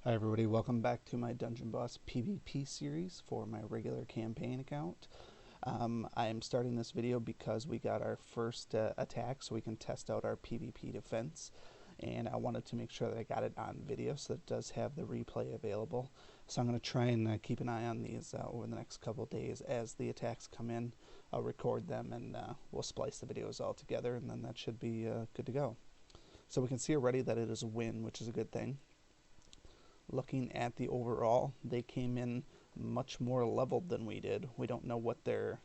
Hi everybody, welcome back to my Dungeon Boss PvP series for my regular campaign account. I am starting this video because we got our first attack so we can test out our PvP defense, and I wanted to make sure that I got it on video so that it does have the replay available. So I'm going to try and keep an eye on these over the next couple of days as the attacks come in. I'll record them and we'll splice the videos all together, and then that should be good to go. So we can see already that it is a win, which is a good thing. Looking at the overall, they came in much more leveled than we did. We don't know what their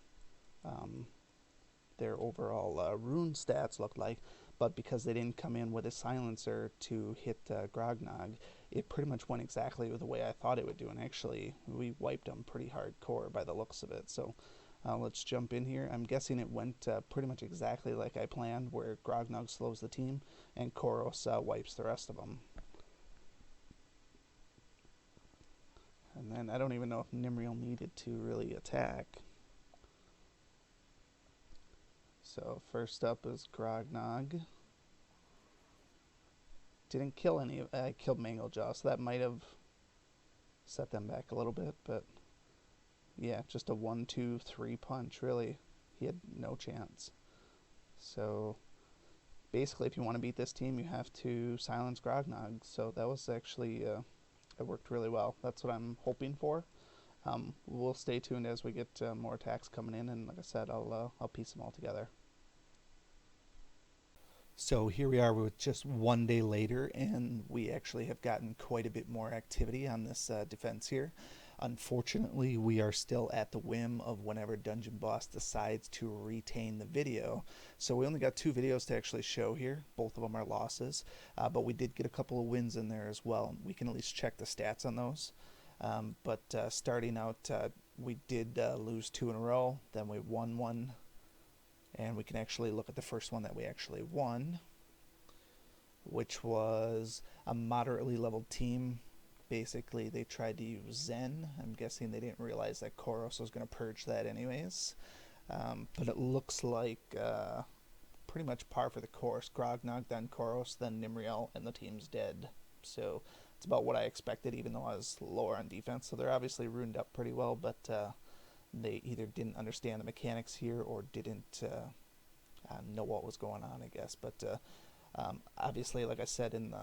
overall rune stats look like, but because they didn't come in with a silencer to hit Grognog, it pretty much went exactly the way I thought it would do, and actually we wiped them pretty hardcore by the looks of it. So let's jump in here. I'm guessing it went pretty much exactly like I planned, where Grognog slows the team and Koros wipes the rest of them. And then I don't even know if Nimriel needed to really attack. So first up is Grognog. Didn't kill any. I killed Manglejaw, so that might have set them back a little bit. But yeah, just a 1, 2, 3 punch. Really, he had no chance. So basically, if you want to beat this team, you have to silence Grognog. So that was actually it worked really well. That's what I'm hoping for. We'll stay tuned as we get more attacks coming in, and like I said, I'll piece them all together. So here we are with just one day later, and we actually have gotten quite a bit more activity on this defense here. Unfortunately, we are still at the whim of whenever Dungeon Boss decides to retain the video. So we only got 2 videos to actually show here. Both of them are losses, but we did get a couple of wins in there as well. We can at least check the stats on those. But starting out, we did lose 2 in a row. Then we won 1. And we can actually look at the first one that we actually won, which was a moderately leveled team. Basically, they tried to use Zen. I'm guessing they didn't realize that Koros was going to purge that anyways. But it looks like pretty much par for the course. Grognog, then Koros, then Nimriel, and the team's dead. So it's about what I expected, even though I was lower on defense. So they're obviously ruined up pretty well, but they either didn't understand the mechanics here or didn't know what was going on, I guess. But obviously, like I said in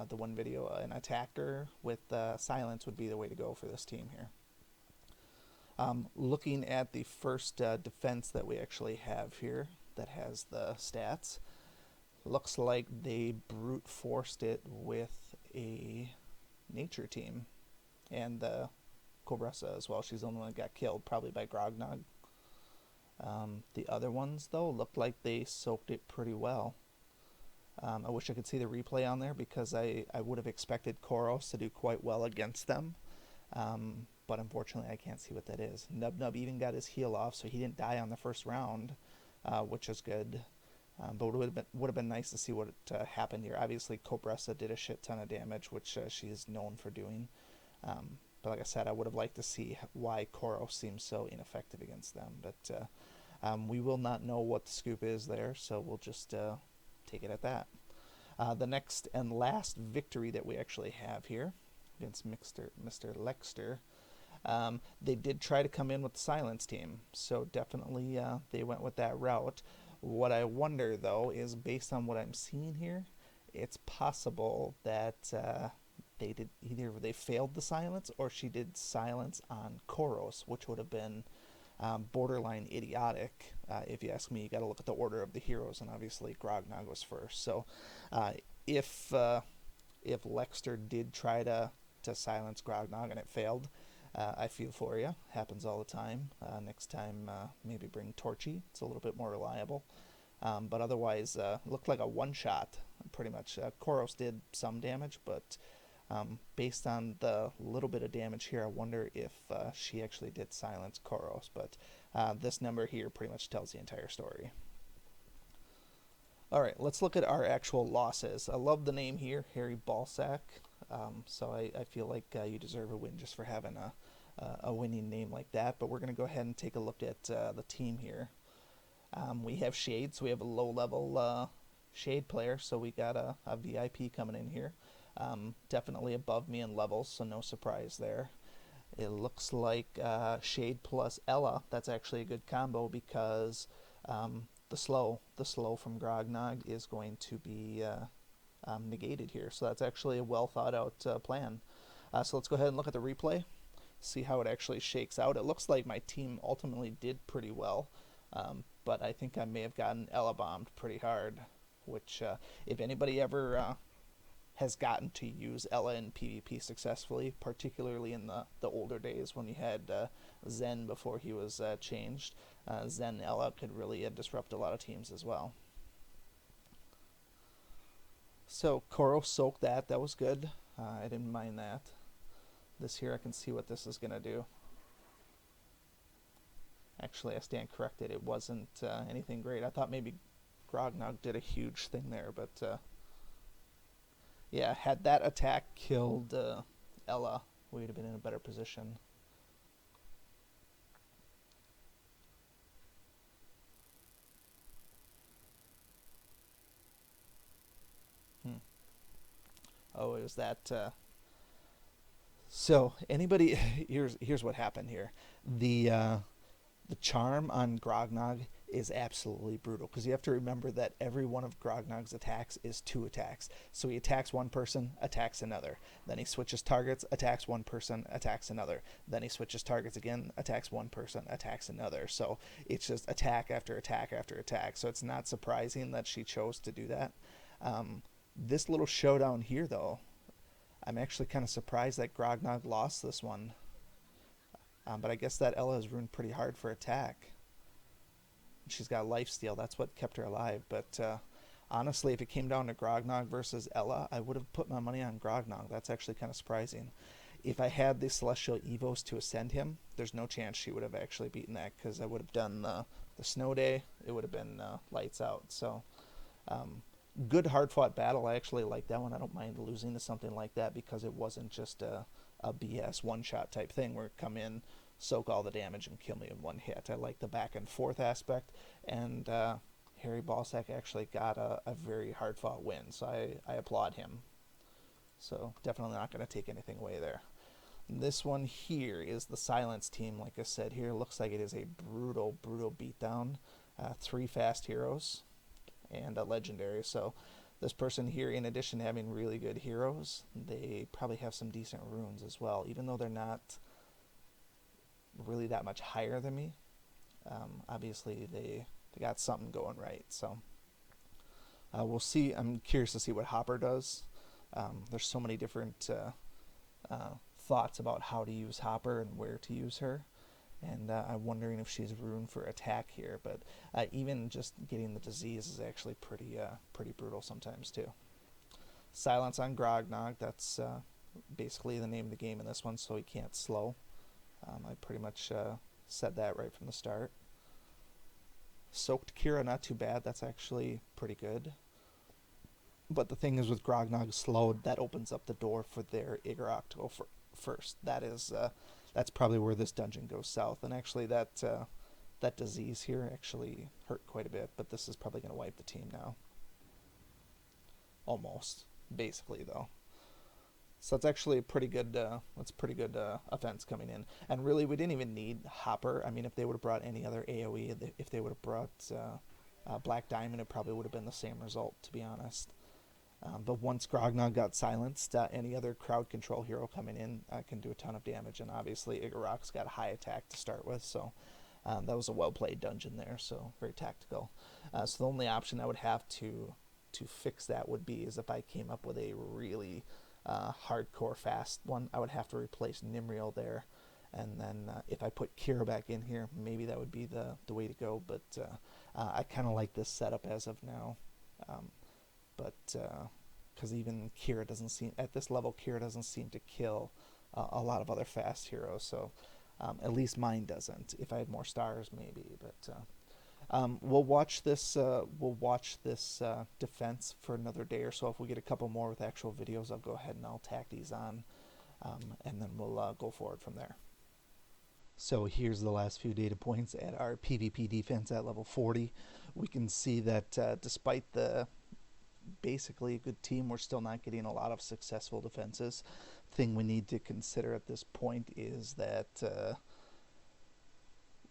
the one video, an attacker with silence would be the way to go for this team here. Looking at the first defense that we actually have here that has the stats, looks like they brute forced it with a nature team, and Cobressa as well. She's the only one that got killed, probably by Grognog. The other ones, though, looked like they soaked it pretty well. I wish I could see the replay on there because I would have expected Koros to do quite well against them. But unfortunately, I can't see what that is. Nub Nub even got his heal off, so he didn't die on the first round, which is good. But it would have been nice to see what happened here. Obviously, Cobressa did a shit ton of damage, which she is known for doing. But like I said, I would have liked to see why Koros seems so ineffective against them. But we will not know what the scoop is there, so we'll just take it at that. The next and last victory that we actually have here against Mr. Lexter, they did try to come in with the silence team, so definitely they went with that route. What I wonder, though, is based on what I'm seeing here, it's possible that they did either they failed the silence or she did silence on Koros, which would have been borderline idiotic. If you ask me, you got to look at the order of the heroes, and obviously Grognog was first. So if Lexter did try to silence Grognog and it failed, I feel for you. Happens all the time. Next time, maybe bring Torchy. It's a little bit more reliable. But otherwise, looked like a one-shot, pretty much. Koros did some damage, but based on the little bit of damage here, I wonder if she actually did silence Koros. But this number here pretty much tells the entire story. Alright, let's look at our actual losses. I love the name here, Harry Ballsack. So I feel like you deserve a win just for having a winning name like that. But we're going to go ahead and take a look at the team here. We have Shade, so we have a low-level Shade player, so we got a VIP coming in here. Definitely above me in levels, so no surprise there. It looks like Shade plus Ella. That's actually a good combo because the slow from Grognog is going to be negated here. So that's actually a well thought out plan. So let's go ahead and look at the replay, see how it actually shakes out. It looks like my team ultimately did pretty well, but I think I may have gotten Ella bombed pretty hard. Which, if anybody ever has gotten to use Ella in PvP successfully, particularly in the older days when you had Zen before he was changed. Zen Ella could really disrupt a lot of teams as well. So Koro soaked that. That was good. I didn't mind that. This here, I can see what this is going to do. Actually, I stand corrected. It wasn't anything great. I thought maybe Grognog did a huge thing there, but yeah, had that attack killed Ella, we'd have been in a better position. Hmm. Oh, it was that. So anybody, here's what happened here. The charm on Grognog is absolutely brutal because you have to remember that every one of Grognog's attacks is two attacks. So he attacks one person, attacks another. Then he switches targets, attacks one person, attacks another. Then he switches targets again, attacks one person, attacks another. So it's just attack after attack after attack. So it's not surprising that she chose to do that. This little showdown here, though, I'm actually kind of surprised that Grognog lost this one. But I guess that Ella is ruined pretty hard for attack. She's got lifesteal. That's what kept her alive. But honestly, if it came down to Grognog versus Ella, I would have put my money on Grognog. That's actually kind of surprising. If I had the Celestial Evos to ascend him, there's no chance she would have actually beaten that because I would have done the Snow Day. It would have been lights out. So good hard-fought battle. I actually like that one. I don't mind losing to something like that because it wasn't just a BS one-shot type thing where it come in, soak all the damage, and kill me in one hit. I like the back and forth aspect, and Harry Balsack actually got a very hard-fought win, so I applaud him. So definitely not going to take anything away there. This one here is the Silence team. Like I said, here looks like it is a brutal, brutal beatdown. 3 fast heroes and a legendary. So this person here, in addition to having really good heroes, they probably have some decent runes as well, even though they're not really that much higher than me. Obviously, they got something going right. So we'll see. I'm curious to see what Hopper does. There's so many different thoughts about how to use Hopper and where to use her. And I'm wondering if she's ruined for attack here. But even just getting the disease is actually pretty brutal sometimes too. Silence on Grognog. That's basically the name of the game in this one, so he can't slow. I pretty much said that right from the start. Soaked Kira, not too bad. That's actually pretty good. But the thing is, with Grognog slowed, that opens up the door for their Igorok to go first. That's probably where this dungeon goes south. And actually, that disease here actually hurt quite a bit. But this is probably going to wipe the team now. Almost, basically, though. So that's actually a pretty good. Offense coming in. And really, we didn't even need Hopper. I mean, if they would have brought any other AOE, if they would have brought Black Diamond, it probably would have been the same result, to be honest. But once Grognog got silenced, any other crowd control hero coming in can do a ton of damage. And obviously, Igorok's got a high attack to start with, so that was a well-played dungeon there, so very tactical. So the only option I would have to fix that would be is if I came up with a really hardcore fast one, I would have to replace Nimriel there. And then if I put Kira back in here, maybe that would be the way to go. But I kind of like this setup as of now. But because even Kira doesn't seem, at this level, Kira doesn't seem to kill a lot of other fast heroes. So at least mine doesn't. If I had more stars, maybe. But we'll watch this. Defense for another day or so. If we get a couple more with actual videos, I'll go ahead and I'll tack these on, and then we'll go forward from there. So here's the last few data points at our PvP defense at level 40. We can see that despite the basically a good team. We're still not getting a lot of successful defenses. Thing we need to consider at this point is that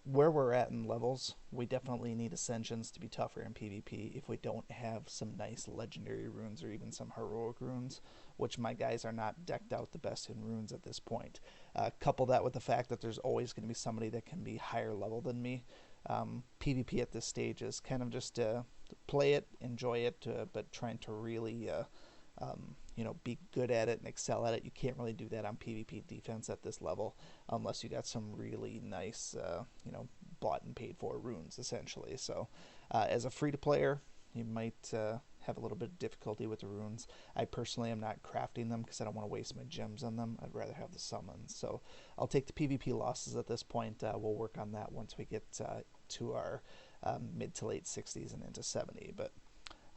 where we're at in levels, we definitely need Ascensions to be tougher in PvP if we don't have some nice legendary runes or even some heroic runes, which my guys are not decked out the best in runes at this point. Couple that with the fact that there's always going to be somebody that can be higher level than me. PvP at this stage is kind of just play it, enjoy it, but trying to really be good at it and excel at it. You can't really do that on PvP defense at this level unless you got some really nice, bought and paid for runes, essentially. So, as a free-to-player, you might have a little bit of difficulty with the runes. I personally am not crafting them because I don't want to waste my gems on them. I'd rather have the summons. So, I'll take the PvP losses at this point. We'll work on that once we get to our mid to late 60s and into 70. But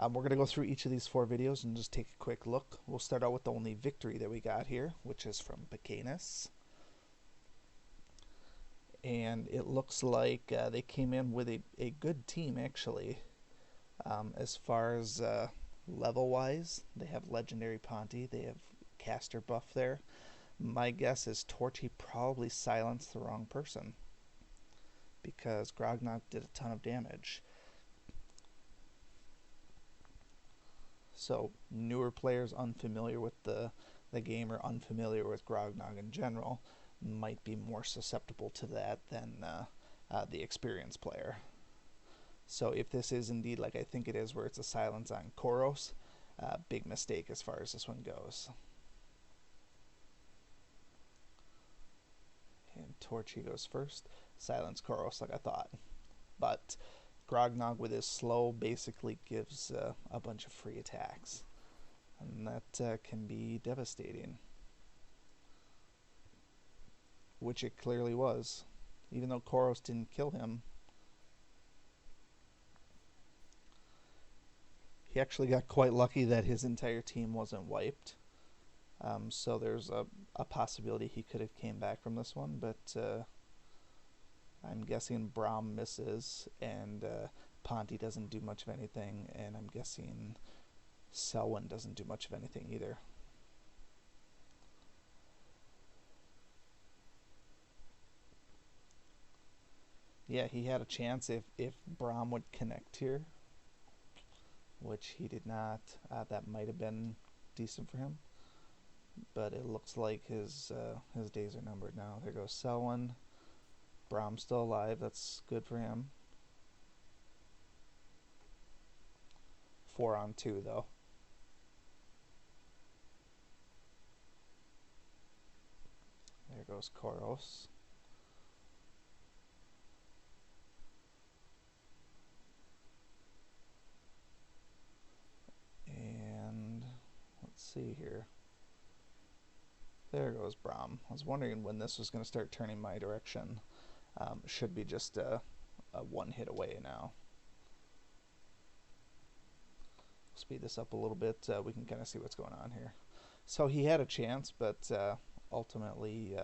we're going to go through each of these 4 videos and just take a quick look. We'll start out with the only victory that we got here, which is from Bacanus. And it looks like they came in with a good team, actually. As far as level-wise, they have Legendary Ponti. They have caster buff there. My guess is Torchy probably silenced the wrong person because Grognak did a ton of damage. So newer players unfamiliar with the game or unfamiliar with Grognak in general might be more susceptible to that than the experienced player. So if this is indeed like I think it is, where it's a silence on Koros, big mistake as far as this one goes. And Torchy goes first. Silence Koros like I thought. But Grognak with his slow basically gives a bunch of free attacks. And that can be devastating. Which it clearly was. Even though Koros didn't kill him, he actually got quite lucky that his entire team wasn't wiped. So there's a possibility he could have came back from this one, but I'm guessing Braum misses, and Ponti doesn't do much of anything, and I'm guessing Selwyn doesn't do much of anything either. Yeah, he had a chance if Braum would connect here, which he did not. That might have been decent for him, but it looks like his days are numbered now. There goes Selwyn. Braum's still alive. That's good for him. 4-on-2 though. There goes Koros. And let's see here. There goes Braum. I was wondering when this was going to start turning my direction. Should be just a one hit away now. Speed this up a little bit. We can kind of see what's going on here. So he had a chance, but ultimately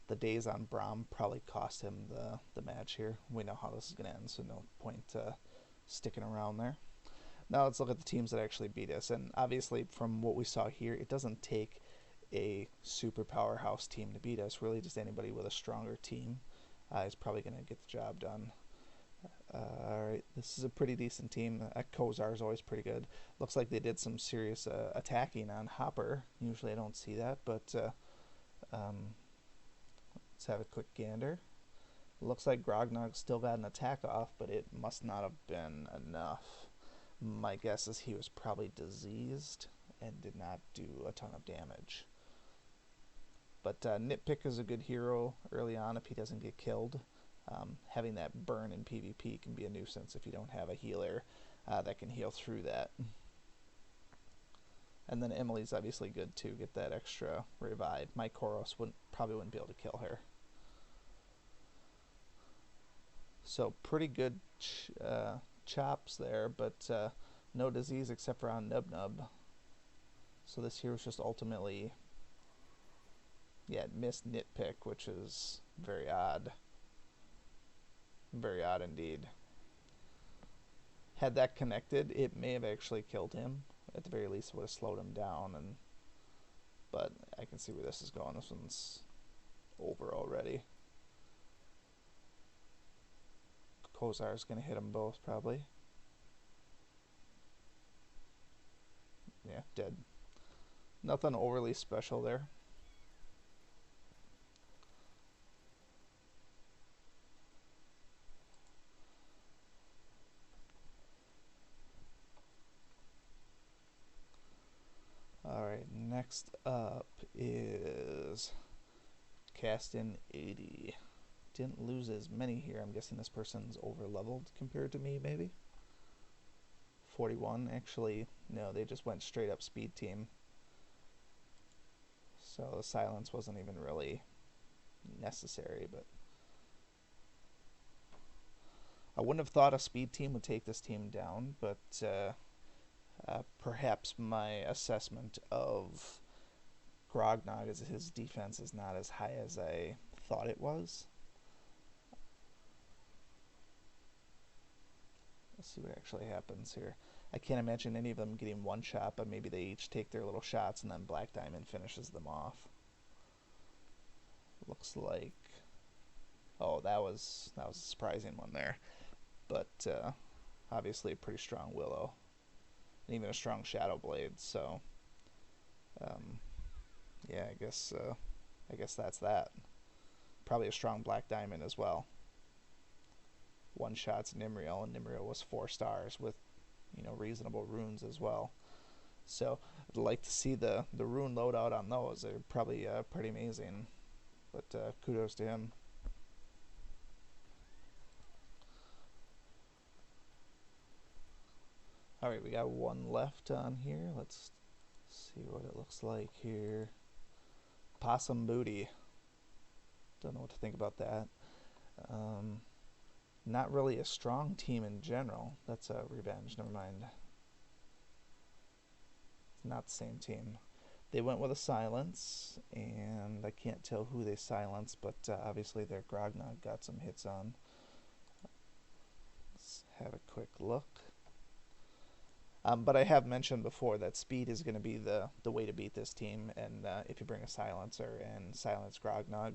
the days on Braum probably cost him the match here. We know how this is going to end, so no point sticking around there. Now let's look at the teams that actually beat us. And obviously from what we saw here, it doesn't take a super powerhouse team to beat us. Really just anybody with a stronger team is probably going to get the job done. Alright, this is a pretty decent team. Kozar is always pretty good. Looks like they did some serious attacking on Hopper. Usually I don't see that, but let's have a quick gander. Looks like Grognak still got an attack off, but it must not have been enough. My guess is he was probably diseased and did not do a ton of damage. But Nitpick is a good hero early on if he doesn't get killed. Having that burn in PvP can be a nuisance if you don't have a healer that can heal through that. And then Emily's obviously good too, get that extra revive. My Koros probably wouldn't be able to kill her. So pretty good chops there, but no disease except for on Nub Nub. So this here was just ultimately, yeah, it missed Nitpick, which is very odd. Very odd indeed. Had that connected, it may have actually killed him. At the very least, it would have slowed him down. But I can see where this is going. This one's over already. Kozar's going to hit them both, probably. Yeah, dead. Nothing overly special there. Alright, next up is Castin 80. Didn't lose as many here. I'm guessing this person's over leveled compared to me, maybe. 41. Actually, no, they just went straight up speed team. So the silence wasn't even really necessary, but I wouldn't have thought a speed team would take this team down, but perhaps my assessment of Grognog as his defense is not as high as I thought it was. Let's see what actually happens here. I can't imagine any of them getting one shot, but maybe they each take their little shots and then Black Diamond finishes them off. Looks like, oh, that was a surprising one there, but obviously a pretty strong Willow, and even a strong Shadow Blade. So, yeah, I guess that's that. Probably a strong Black Diamond as well. One shots Nimriel, and Nimriel was 4 stars with, reasonable runes as well. So I'd like to see the rune loadout on those. They're probably pretty amazing, but kudos to him. Alright, we got one left on here. Let's see what it looks like here. Possum Booty. Don't know what to think about that. Not really a strong team in general. That's a Revenge, never mind. It's not the same team. They went with a silence, and I can't tell who they silenced, but obviously their Grognog got some hits on. Let's have a quick look. But I have mentioned before that speed is going to be the way to beat this team, and if you bring a silencer and silence Grognog,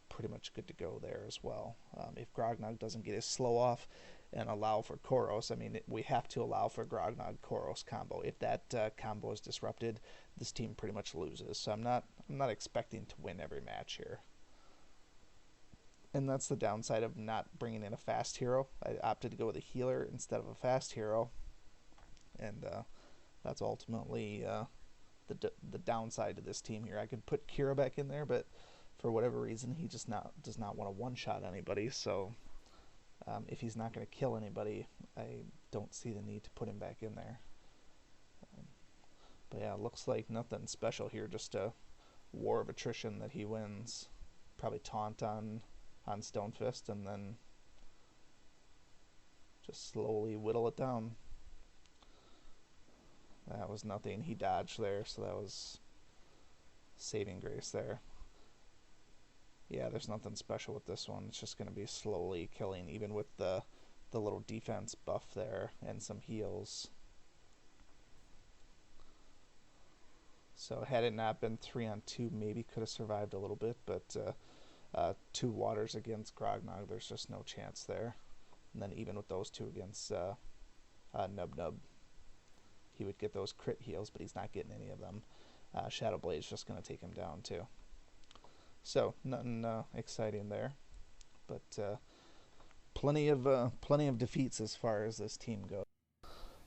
pretty much good to go there as well. If Grognog doesn't get his slow off and allow for Koros, I mean, we have to allow for Grognog Koros combo. If that combo is disrupted, this team pretty much loses. So I'm not expecting to win every match here. And that's the downside of not bringing in a fast hero. I opted to go with a healer instead of a fast hero, and that's ultimately the downside to this team here. I could put Kira back in there, but for whatever reason, he just does not want to one-shot anybody. So if he's not going to kill anybody, I don't see the need to put him back in there. But yeah, it looks like nothing special here. Just a war of attrition that he wins. Probably taunt on Stonefist, and then just slowly whittle it down. That was nothing. He dodged there, so that was saving grace there. Yeah, there's nothing special with this one. It's just going to be slowly killing, even with the little defense buff there and some heals. So had it not been 3-on-2, maybe could have survived a little bit, but 2 waters against Grognog, there's just no chance there. And then even with those 2 against Nub Nub, he would get those crit heals, but he's not getting any of them. Shadow Blade's just going to take him down too. So nothing exciting there, but plenty of defeats as far as this team goes.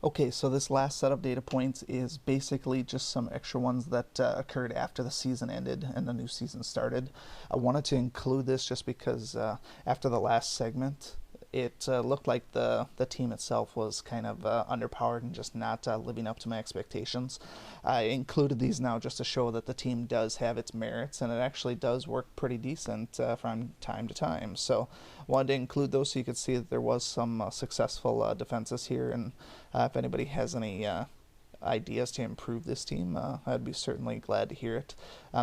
Okay, so this last set of data points is basically just some extra ones that occurred after the season ended and the new season started. I wanted to include this just because after the last segment, it looked like the team itself was kind of underpowered and just not living up to my expectations. I included these now just to show that the team does have its merits, and it actually does work pretty decent from time to time. So I wanted to include those so you could see that there was some successful defenses here, and if anybody has any ideas to improve this team, I'd be certainly glad to hear it.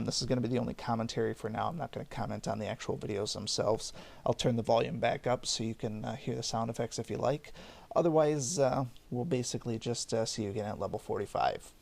This is going to be the only commentary for now. I'm not going to comment on the actual videos themselves. I'll turn the volume back up so you can hear the sound effects if you like. Otherwise, we'll basically just see you again at level 45.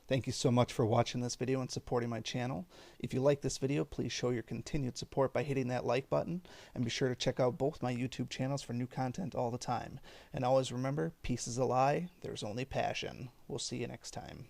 Thank you so much for watching this video and supporting my channel. If you like this video, please show your continued support by hitting that like button, and be sure to check out both my YouTube channels for new content all the time. And always remember, peace is a lie, there's only passion. We'll see you next time.